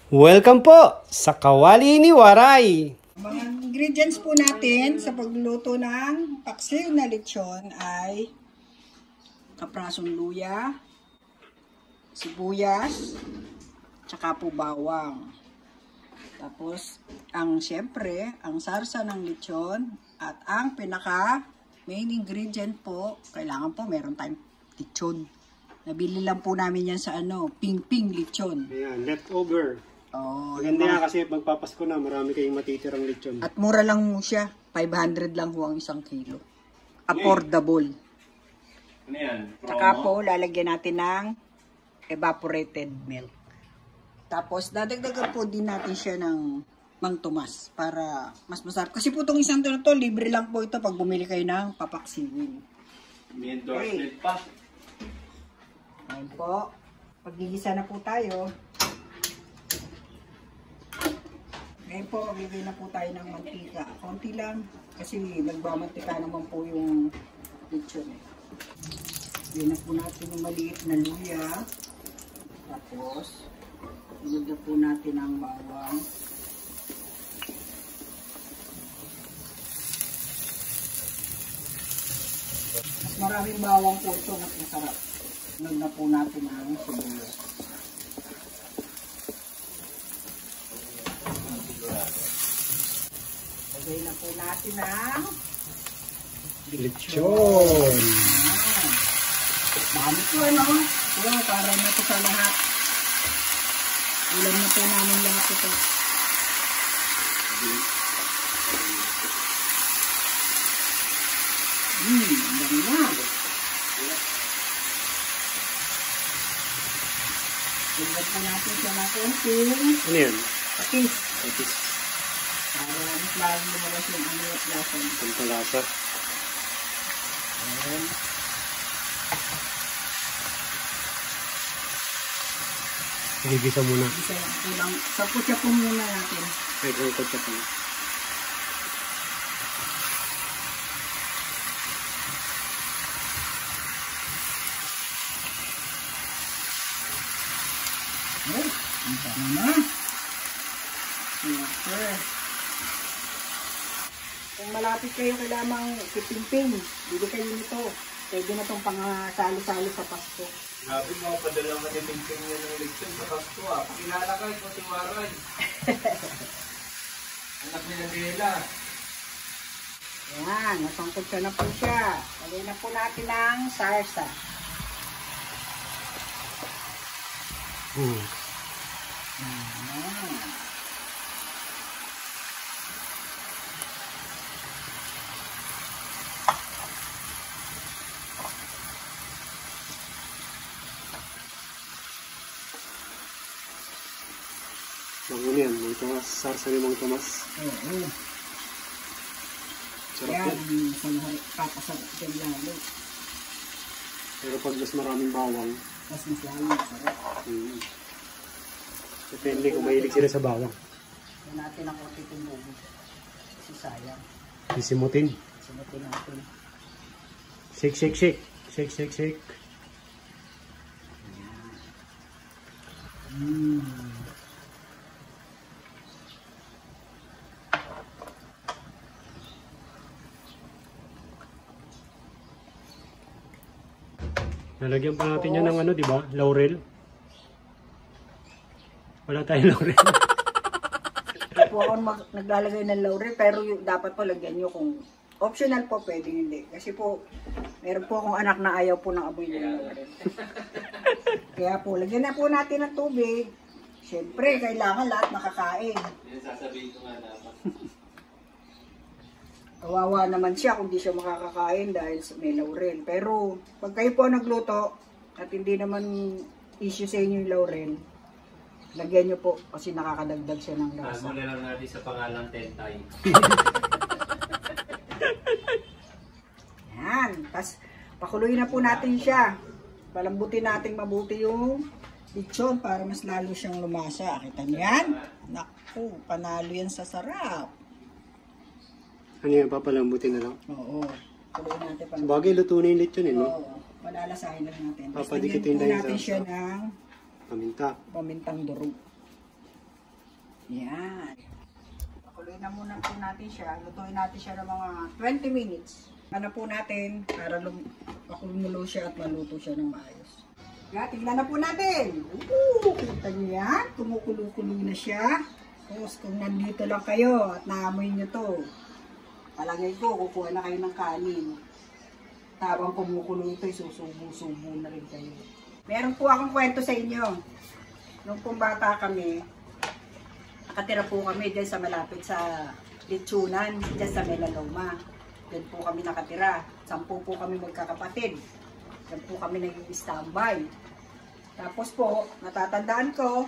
Welcome po sa Kawali ni Waray. Mga ingredients po natin sa pagluluto ng paksiw na lechon ay kaprasong luya, sibuyas, tsaka po bawang. Tapos, syempre, ang sarsa ng lechon at ang pinaka main ingredient po, kailangan po meron tayong lechon. Nabili lang po namin yan sa ping-ping lechon. Ayan, leftover. Oh, Maganda yan kasi magpapasko na, marami kayong matitirang lechon. At mura lang mo siya. 500 lang ho ang 1 kilo. Affordable. Ano yan? Saka po, lalagyan natin ng evaporated milk. Tapos, dadagdagan po din natin siya ng Mang Tomas para mas masarap. Kasi po itong isang to na to, libre lang po ito pag bumili kayo ng papaksiwin. May endorsement pa. Ayan po. Pagigisa na po tayo. Ngayon po, magbibigay na po tayo ng mantika. Konti lang, kasi nagmamantika naman po yung lechon. Bigyan na po natin yung maliit na luya. Tapos, ilagyan po natin ang bawang. Mas maraming bawang po ito, mas masarap. Ilagyan na po natin ang sibuyas. Lagay na po natin ang Lechon. dami po para na ito sa lahat. Ulam na po namin lahat ito. Dami na. Lagyan po natin siya ng konting Ano yan? patis. Patis. Para mas laging lumabas yung at lasa. Pampalasa. Ayan. Igigisa muna. Isa lang kulang. Sapot-siya po muna natin. Ay, kung kutsa po. Ay, ang tama na. Super. Kung malapit kayo kailangang kiping-ping, bili kayo nito. Pwede na itong pang-salo-salo sa Pasko. Grabe mo, padalang ka titingting niya ng lechon sa Pasko ah. Pinala ka, ikaw si Waray. Anak ni Adela. Ayan, nasangkot siya na po siya. Lagyan na po natin ang sarsa. Ayan. Bangon yan, Mang Tomas. Sarsa ni Mang Tomas. Oo. Sarap Ayan, yan. papasarap din lalo. Pero pag mas maraming bawang, Mas lalo masarap. depende kung mahilig sila sa bawang. Yan natin ang konti tumubo. Kasi sayang. Sisimutin. Sinutin natin. Shake, shake, shake. Shake, shake, shake. Nalagyan pa natin yan ng di ba? Laurel. Wala tayong laurel. Hindi po ako naglalagay ng laurel, pero dapat po lagyan nyo kung optional po, pwede hindi. Kasi po, meron po akong anak na ayaw po ng amoy ng laurel. Kaya po, lagyan na po natin ng tubig. Siyempre, kailangan lahat makakain. Yan sasabihin ko nga dapat. Kawawa naman siya kung di siya makakakain dahil may laurel. Pero, pag kayo po nagluto, at hindi naman issue sa inyo yung laurel, lagyan nyo po kasi nakakadagdag siya ng lasa. Muna lang natin sa pangalang Tentay. Yan. Tapos, pakuluin na po natin siya. Palambutin natin mabuti yung lechon para mas lalo siyang lumasa. Kita niyo yan? Naku, panalo yan sa sarap. Ano yan, papalambutin na lang? Oo. Pakuluin natin pa. Bagay, luto na yung lechon no? Oo. Palalasahin lang natin. Tapos, Papadikitin lagyan po lang yung natin sarsa. siya ng Paminta. pamintang durog. na po natin siya. Lutuin natin siya ng mga 20 minutes. Ano po natin para makumulo siya at maluto siya ng maayos. Kaya tingnan na po natin. Kita niyo yan? Kumukulo-kulo na siya. Tapos kung nandito lang kayo at naamoy nyo to, palagay ko, kukuha na kayo ng kanin. Habang kumukulo ito, susubo-subo na rin kayo. Meron po akong kwento sa inyo. Nung pong bata kami, nakatira po kami dyan sa malapit sa Litsunan, dyan sa Melaloma. Dyan po kami nakatira. 10 po kami magkakapatid. Dyan po kami naging standby. Tapos po, natatandaan ko,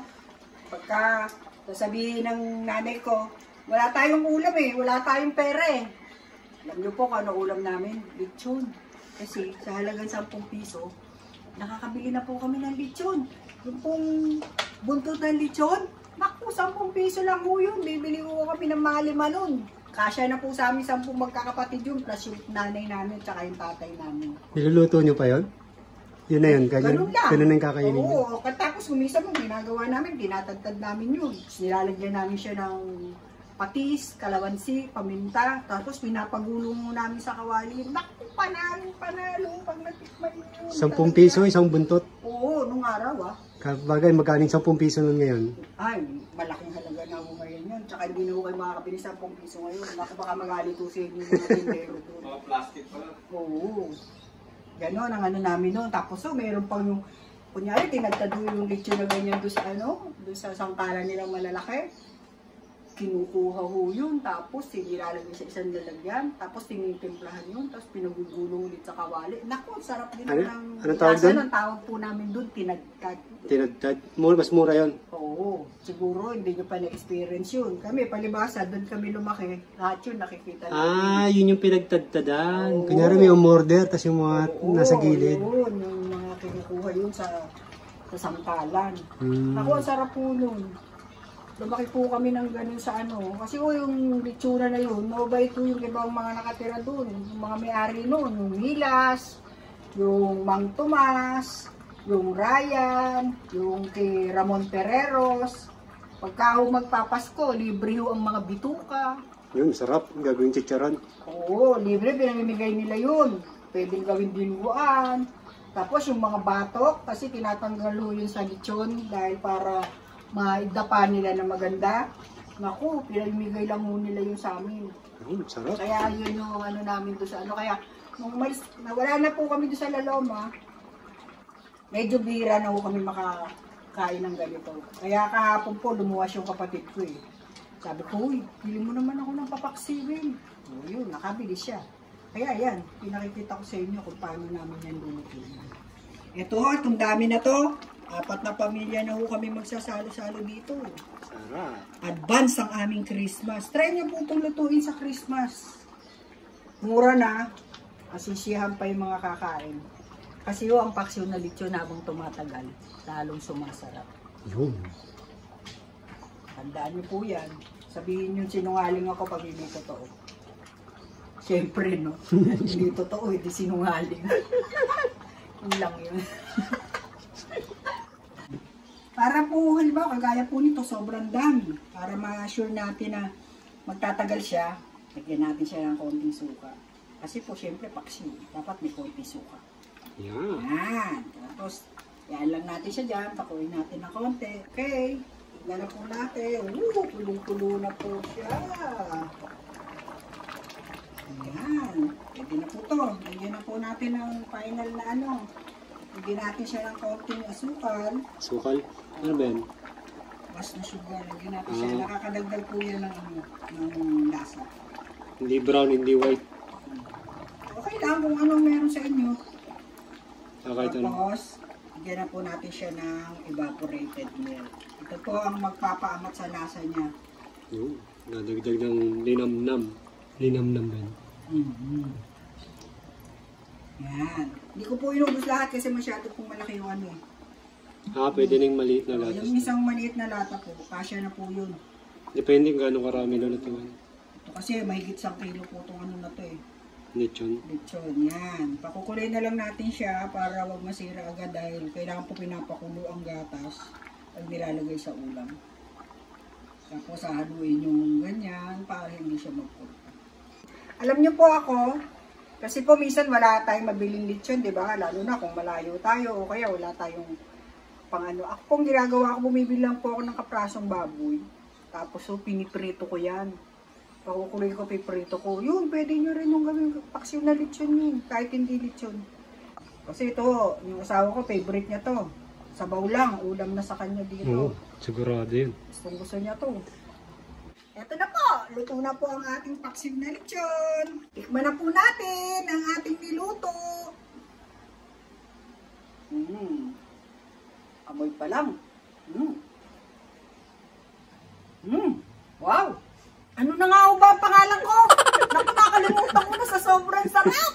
pagka sasabihin ng nanay ko, wala tayong ulam wala tayong pera Alam niyo po kung ano ulam namin? Lechon. Kasi sa halagang 10 piso, nakakabili na po kami ng lechon. Yung pong buntot ng lechon, naku, 10 piso lang po yun. Bibili ko kami ng mga 5 nun. Kasya na po sa amin 10 magkakapatid yun, plus yung nanay namin, tsaka yung tatay namin. Niluluto nyo pa yun? Yun na yun, ganun lang. Ganun na yung kakainin nyo. Oo, tapos kumisa mo, ginagawa namin, dinatagtad namin yun. Nilalagyan namin siya ng patis, kalamansi, paminta, tapos pinapagulong mo namin sa kawali. Naku, panalo, pag natikman yun. 10 piso, isang buntot. Oo, nung araw Bagay, magkaning 10 piso nun ngayon. Ay, malaking halaga na ako ngayon yun. Tsaka hindi na ako kayo makakabili 10 piso ngayon. Naku, baka magalito sa inyo yung mga tindero doon. Mga plastic pala. Oo. Ganon ang ano namin noon. Tapos meron pang yung, kunyari, tinagtado yung lechon na ganyan doon sa doon sa sangkalan nilang malalaki. Kinukuha ho yun, tapos nilalagay sa isang lalagyan, tapos tinitimplahan yun, tapos pinagugulong ulit sa kawali. Naku, sarap din ng tawag doon? Ang tawag po namin doon, tinagtad. Tinagtad? Mas mura yun? Oo, siguro hindi nyo pa na-experience yun. Kami, palibasa, doon kami lumaki, lahat yun nakikita namin. Yun yung pinagtadtadan. Kunyari may umorder, tapos yung mga nasa gilid. Oo, yung mga kinukuha yun sa sangkalan. Ako, ang sarap po nun. Lumaki po kami ng ganun sa kasi yung litsura na yun, mabait po yung ibang mga nakatira doon. Yung mga may-ari noon, yung Milas, yung Mang Tomas, yung Ryan, yung kay Ramon Pereros. Pagka magpapasko, libre ho ang mga bituka. Yun, sarap. Gagawin chicharon. Oo, libre, pinamimigay nila yun. Pwedeng gawin dinuguan. Tapos yung mga batok, kasi tinatanggal ho yun sa lechon dahil para maidapa nila na maganda. Naku, pinamimigay lang ho nila yun sa amin. Sarap. Kaya yun yung namin doon sa Kaya nung nawala na po kami doon sa Laloma, medyo bira na ho kami makakain ng ganito. Kaya kahapon po lumuwas yung kapatid ko Sabi ko, uy, pili mo naman ako ng papaksiwin. O yun, nakabili siya. Kaya yan, pinakikita ko sa inyo kung paano namin yan lulutuin. Ito ho, itong dami na to. 4 na pamilya na ho kami magsasalo-salo dito. Sarap. Advance ang aming Christmas. Try nyo po itong lutuin sa Christmas. Mura na. Masisiyahan pa yung mga kakain. Kasi ang paksiw na lechon habang tumatagal, lalong sumasarap. Yun. Tandaan nyo po yan. Sabihin nyo sinungaling ako pag hindi totoo. Siyempre, no? Hindi totoo, hindi sinungaling. Yun lang yun. Para po, halimbawa, kagaya po nito, sobrang dami. Para ma-assure natin na magtatagal siya, lagyan natin siya ng konting suka. Kasi po, syempre, paksiw. Dapat may konting suka. Yeah. Yan. Tapos, yan lang natin siya dyan. Pakuin natin ng konti. Okay. Tignan na po natin. Tulong-tulo na po siya. Yan. Pwede na po to. Lagyan na po natin ng final na Lagyan natin siya ng konting asukal. Sukal? Ano ba yan? Mas na sugar. Lagyan natin siya. Nakakadagdag po yan ng lasa. Hindi brown, hindi white. Okay lang kung anong meron sa inyo. Kahit ano. Tapos, lagyan na po natin siya ng evaporated milk. Ito po ang magpapaamat sa lasa niya. Yun. Dadagdag ng linamnam. Linamnam ba yan? Yan. Hindi ko po inubos lahat kasi masyado pong malaki yung Pwede nang maliit na latas. Yung isang maliit na lata po, kasya na po yun. Depende kung gaano karami lulutuin. Ito kasi mahigit 1 kilo po itong na to Lechon. Lechon, yan. Pakukulay na lang natin siya para wag masira agad dahil kailangan po pinapakulo ang gatas pag nilalagay sa ulam. Tapos haluin yung ganyan para hindi siya magpulpa. Alam niyo po ako, kasi po minsan wala tayong mabiling lechon, di ba? Lalo na kung malayo tayo o kaya wala tayong pang ano. Ako pong ginagawa ko, bumibili lang po ako ng kaprasong baboy. Tapos so, piniprito ko yan. Pakukuloy ko, piprito ko. Yun, pwede nyo rin yung gawin paksiw na lechon yun. Kahit hindi lechon. Kasi ito, yung asawa ko, favorite niya to. Sabaw lang, ulam na sa kanya dito. Oo, sigurado yun. Gusto niya to. Eto na po, luto na po ang ating paksiw na lechon. Tikman na po natin ang ating niluto. Amoy pa lang. Wow! Ano na nga ba ang pangalan ko? Naku, nakalimutan ko na sa sobrang sarap.